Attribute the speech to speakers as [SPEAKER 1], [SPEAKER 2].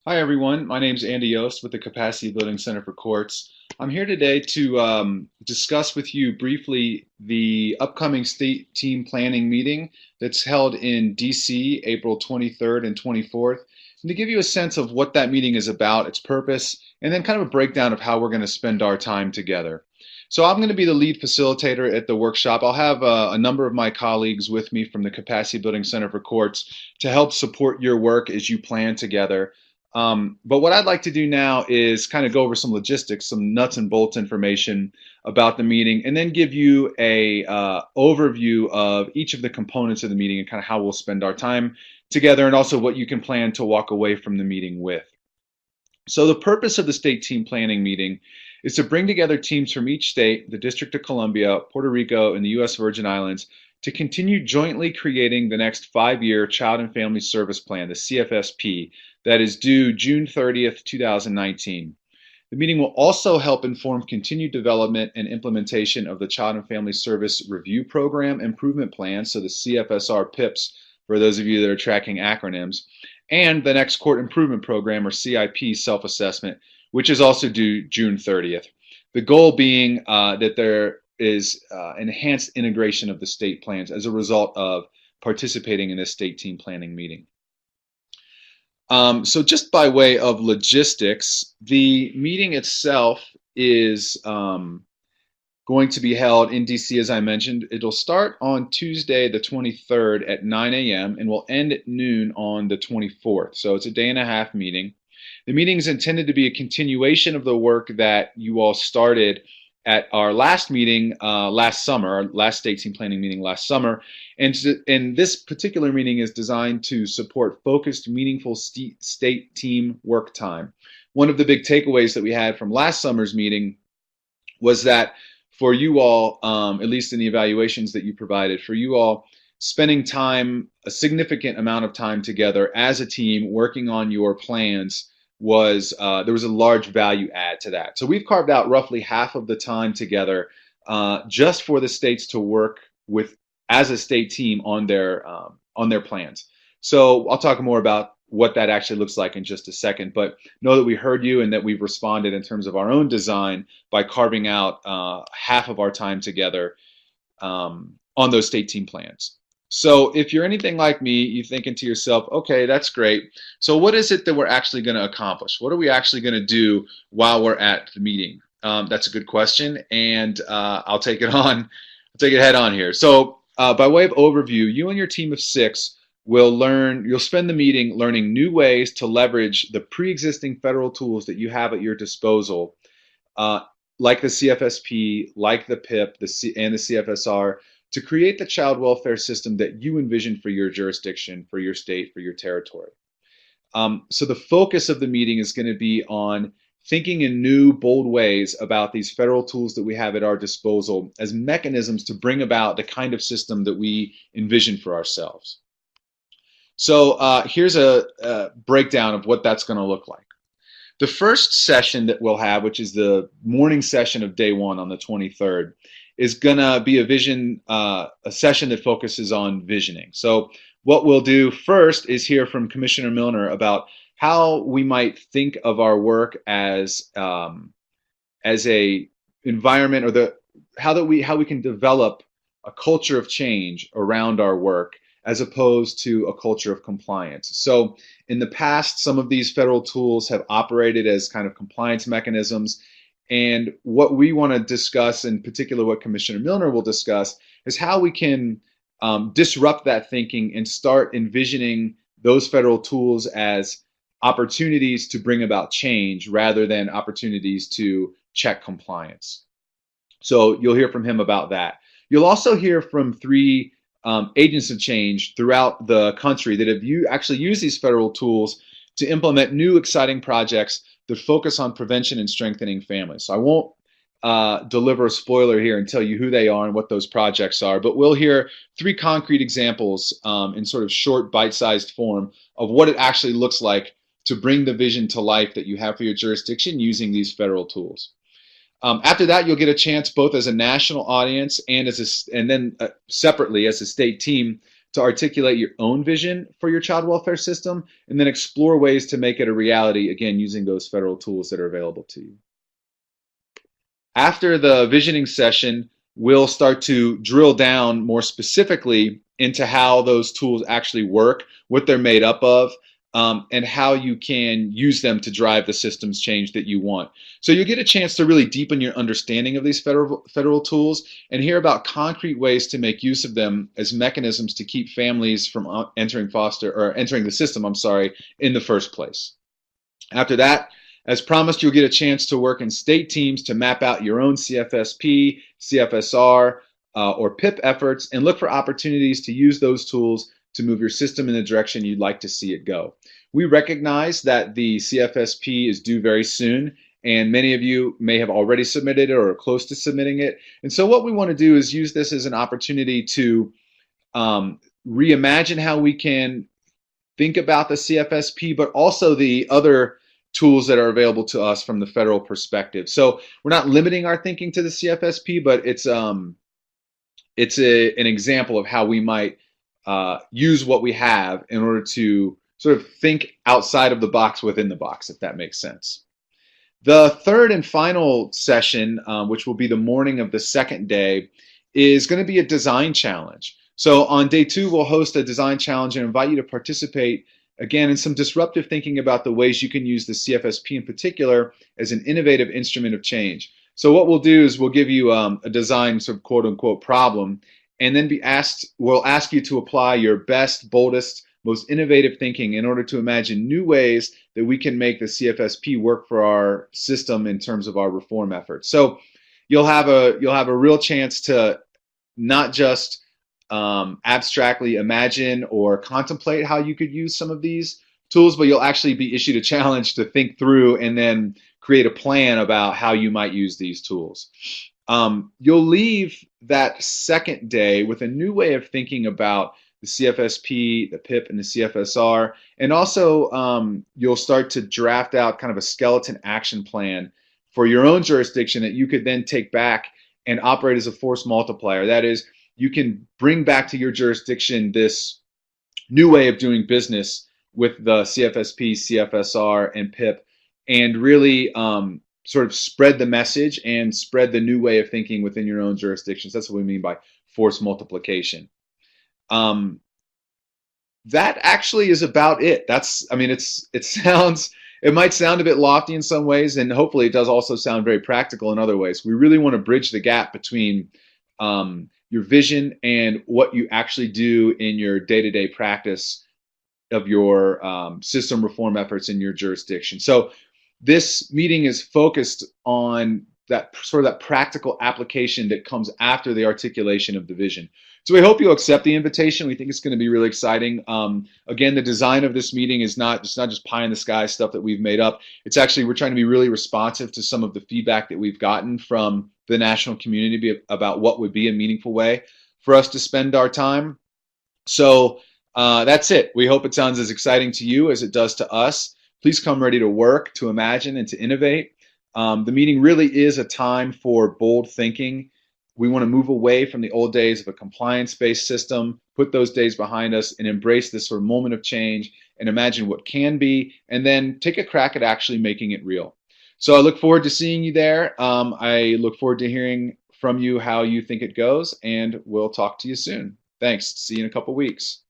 [SPEAKER 1] Hi, everyone. My name is Andy Yost with the Capacity Building Center for Courts. I'm here today to discuss with you briefly the upcoming state team planning meeting that's held in DC April 23rd and 24th, and to give you a sense of what that meeting is about, its purpose, and then kind of a breakdown of how we're going to spend our time together. So I'm going to be the lead facilitator at the workshop. I'll have a number of my colleagues with me from the Capacity Building Center for Courts to help support your work as you plan together. But what I'd like to do now is kind of go over some logistics, some nuts and bolts information about the meeting, and then give you a overview of each of the components of the meeting and kind of how we'll spend our time together, and also what you can plan to walk away from the meeting with. So the purpose of the state team planning meeting is to bring together teams from each state, the District of Columbia, Puerto Rico, and the U.S. Virgin Islands to continue jointly creating the next 5-year Child and Family Service Plan, the CFSP, that is due June 30th, 2019. The meeting will also help inform continued development and implementation of the Child and Family Service Review Program Improvement Plan, so the CFSR PIPs, for those of you that are tracking acronyms, and the next Court Improvement Program, or CIP, self-assessment, which is also due June 30th. The goal being that there is enhanced integration of the state plans as a result of participating in this state team planning meeting. So just by way of logistics, the meeting itself is going to be held in DC, as I mentioned. It'll start on Tuesday, the 23rd at 9 a.m. and will end at noon on the 24th. So it's a day-and-a-half meeting. The meeting is intended to be a continuation of the work that you all started at our last meeting last summer, our last state team planning meeting last summer. And this particular meeting is designed to support focused, meaningful state team work time. One of the big takeaways that we had from last summer's meeting was that for you all, at least in the evaluations that you provided, for you all spending time, a significant amount of time together as a team working on your plans was there was a large value add to that. So we've carved out roughly half of the time together just for the states to work with as a state team on their plans. So I'll talk more about what that actually looks like in just a second, but know that we heard you and that we've responded in terms of our own design by carving out half of our time together on those state team plans. So if you're anything like me, you're thinking to yourself, okay, that's great. So what is it that we're actually going to accomplish? What are we actually going to do while we're at the meeting? That's a good question, and I'll take it head on here. So by way of overview, you and your team of 6 you'll spend the meeting learning new ways to leverage the pre-existing federal tools that you have at your disposal, like the CFSP, like the PIP, and the CFSR, to create the child welfare system that you envision for your jurisdiction, for your state, for your territory. So the focus of the meeting is going to be on thinking in new, bold ways about these federal tools that we have at our disposal as mechanisms to bring about the kind of system that we envision for ourselves. So here's a breakdown of what that's going to look like. The first session that we'll have, which is the morning session of day 1 on the 23rd, is going to be a session that focuses on visioning. So what we'll do first is hear from Commissioner Milner about how we might think of our work as a environment, or how we can develop a culture of change around our work as opposed to a culture of compliance. So in the past, some of these federal tools have operated as kind of compliance mechanisms. And what we want to discuss, in particular what Commissioner Milner will discuss, is how we can disrupt that thinking and start envisioning those federal tools as opportunities to bring about change rather than opportunities to check compliance. So you'll hear from him about that. You'll also hear from 3 agents of change throughout the country that have actually used these federal tools to implement new exciting projects that focus on prevention and strengthening families. So I won't deliver a spoiler here and tell you who they are and what those projects are, but we'll hear 3 concrete examples in sort of short, bite-sized form of what it actually looks like to bring the vision to life that you have for your jurisdiction using these federal tools. After that, you'll get a chance both as a national audience and then separately as a state team to articulate your own vision for your child welfare system, and then explore ways to make it a reality, again, using those federal tools that are available to you. After the visioning session, we'll start to drill down more specifically into how those tools actually work, what they're made up of, and how you can use them to drive the systems change that you want. So you'll get a chance to really deepen your understanding of these federal tools and hear about concrete ways to make use of them as mechanisms to keep families from entering the system, in the first place. After that, as promised, you'll get a chance to work in state teams to map out your own CFSP, CFSR, or PIP efforts and look for opportunities to use those tools to move your system in the direction you'd like to see it go. We recognize that the CFSP is due very soon, and many of you may have already submitted it or are close to submitting it. And so what we want to do is use this as an opportunity to reimagine how we can think about the CFSP, but also the other tools that are available to us from the federal perspective. So we're not limiting our thinking to the CFSP, but it's an example of how we might use what we have in order to sort of think outside of the box within the box, if that makes sense. The third and final session, which will be the morning of the second day, is going to be a design challenge. So on day 2, we'll host a design challenge and invite you to participate again in some disruptive thinking about the ways you can use the CFSP in particular as an innovative instrument of change. So what we'll do is we'll give you a design sort of quote unquote problem, and then we'll ask you to apply your best, boldest, most innovative thinking in order to imagine new ways that we can make the CFSP work for our system in terms of our reform efforts. So you'll have a real chance to not just abstractly imagine or contemplate how you could use some of these tools, but you'll actually be issued a challenge to think through and then create a plan about how you might use these tools. You'll leave that second day with a new way of thinking about the CFSP, the PIP, and the CFSR, and also you'll start to draft out kind of a skeleton action plan for your own jurisdiction that you could then take back and operate as a force multiplier. That is, you can bring back to your jurisdiction this new way of doing business with the CFSP, CFSR, and PIP, and really sort of spread the message and spread the new way of thinking within your own jurisdictions. That's what we mean by force multiplication. That actually is about it. It might sound a bit lofty in some ways, and hopefully it does also sound very practical in other ways. We really want to bridge the gap between your vision and what you actually do in your day-to-day practice of your system reform efforts in your jurisdiction. So this meeting is focused on that sort of that practical application that comes after the articulation of the vision. So we hope you'll accept the invitation. We think it's going to be really exciting. Again, the design of this meeting is not just pie in the sky stuff that we've made up. It's actually, we're trying to be really responsive to some of the feedback that we've gotten from the national community about what would be a meaningful way for us to spend our time. So that's it. We hope it sounds as exciting to you as it does to us. Please come ready to work, to imagine, and to innovate. The meeting really is a time for bold thinking. We want to move away from the old days of a compliance-based system, put those days behind us, and embrace this sort of moment of change and imagine what can be, and then take a crack at actually making it real. So I look forward to seeing you there. I look forward to hearing from you how you think it goes, and we'll talk to you soon. Thanks. See you in a couple weeks.